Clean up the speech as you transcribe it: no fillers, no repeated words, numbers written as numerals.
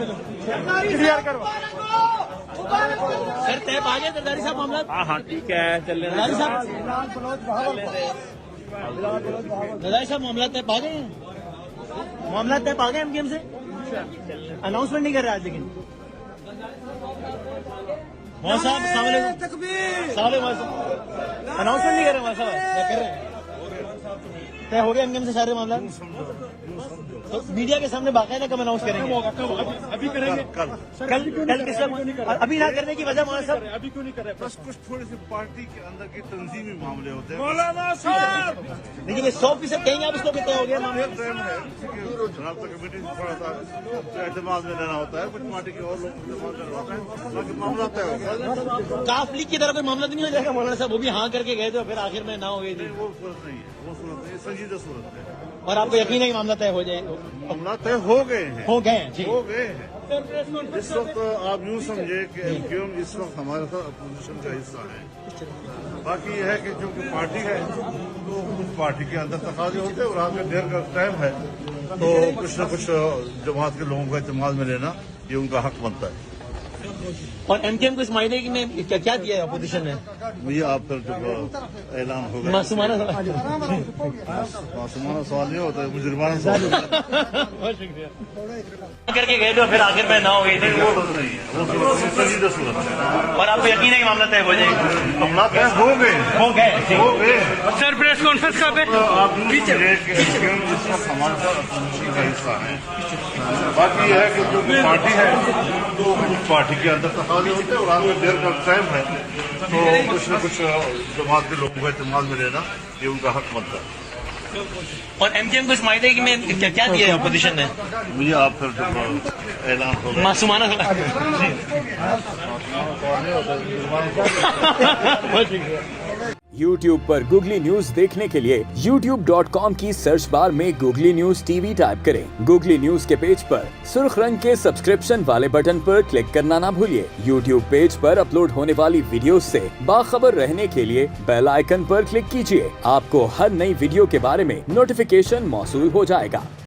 Clear کرو سر طے پا گئے زرداری صاحب معاملات؟ ہاں ٹھیک ہے چل رہے زرداری صاحب زرداری صاحب معاملات طے پا گئے ہیں؟ معاملات طے پا گئے ایم کیو ایم سے؟ اناؤنسمنٹ نہیں کر رہے آج لیکن مولانا صاحب السلام علیکم. السلام علیکم مولانا صاحب. اناؤنسمنٹ نہیں کر رہے مولانا صاحب یا کر رہے ہیں؟ طے ہو گئے ایم کیو ایم سے سارے معاملات؟ تو میڈیا کے سامنے باقاعدہ کب اناؤنس کریں گے؟ ابھی کریں گے کل کس وقت؟ ابھی نہ کرنے کی وجہ مولانا صاحب ابھی کیوں نہیں کر رہے بس کچھ تھوڑے سے پارٹی کے اندر کے تنظیمی معاملے ہوتے ہیں. مولانا صاحب لیکن یہ 100% کہیں گے آپ اس کو کتنے ہو گیا معاملے؟ ٹائم ہے رابطہ کمیٹی سے تھوڑا سا اعتماد میں لینا ہوتا ہے, کچھ پارٹی کے اور لوگ اعتماد میں ہوتا ہے, باقی معاملہ طے ہو گیا. کاف لیگ کی طرف کوئی معاملہ تو نہیں ہو جائے گا مولانا صاحب؟ وہ بھی ہاں کر کے گئے تھے اور پھر آخر میں نہ ہو گئی تھی, وہ صورت نہیں ہے, وہ صورت نہیں ہے, سنجیدہ صورت ہے. اور آپ کو یقین ہے کہ معاملہ طے ہو جائے؟ معاملہ طے ہو گئے ہیں, ہو گئے ہیں جی. ہو گئے ہیں. اس وقت آپ یوں سمجھے کہ ایم کیو ایم اس وقت ہمارے ساتھ اپوزیشن کا حصہ ہے. باقی یہ ہے کہ چونکہ پارٹی ہے تو کچھ پارٹی کے اندر تقاضے ہوتے ہیں اور آج کا دیر کا ٹائم ہے تو کچھ نہ کچھ جماعت کے لوگوں کو اعتماد میں لینا یہ ان کا حق بنتا ہے. اور ایم کیو ایم کو اس معاہدے میں کیا دیا ہے اپوزیشن نے؟ یہ آپ پر جب اعلان ہوگا معصومانہ معصومانہ سوال نہیں ہوتا ہے, مجرمانہ سوال ہوتا ہے. بہت شکریہ. کر کے گئے تھے اور پھر آخر میں نہ ہو گئی تھی, وہ صورت نہیں ہے, وہ صورت سنجیدہ صورت ہے. اور آپ کو یقین ہے کہ معاملہ طے ہو جائے گا؟ معاملہ طے ہو گئے ہیں, ہو گئے. ہو گئے. سر پریس کانفرنس کا پہ آپ یوں سمجھے کہ ایم کیو ایم اس وقت ہمارے ساتھ اپوزیشن کا حصہ ہے. باقی یہ ہے کہ جو پارٹی ہے تو اس پارٹی کے اندر تقاضے ہوتے ہیں اور آج کا دیر کا ٹائم ہے تو کچھ نہ کچھ جماعت کے لوگوں کو اعتماد میں لینا یہ ان کا حق بنتا ہے. اور ایم کیو ایم کو اس معاہدے میں کیا دیا ہے اپوزیشن نے؟ مجھے آپ پھر جب اعلان ہوگا معصومانہ YouTube پر گوگلی نیوز دیکھنے کے لیے youtube.com کی سرچ بار میں googly news T V type کریں. گوگلی نیوز کے پیج پر سرخ رنگ کے سبسکرپشن والے بٹن پر کلک کرنا نہ بھولیے. YouTube پیج پر اپلوڈ ہونے والی ویڈیوز سے باخبر رہنے کے لیے بیل آئیکن پر کلک کیجیے. آپ کو ہر نئی ویڈیو کے بارے میں نوٹیفیکیشن موصول ہو جائے گا.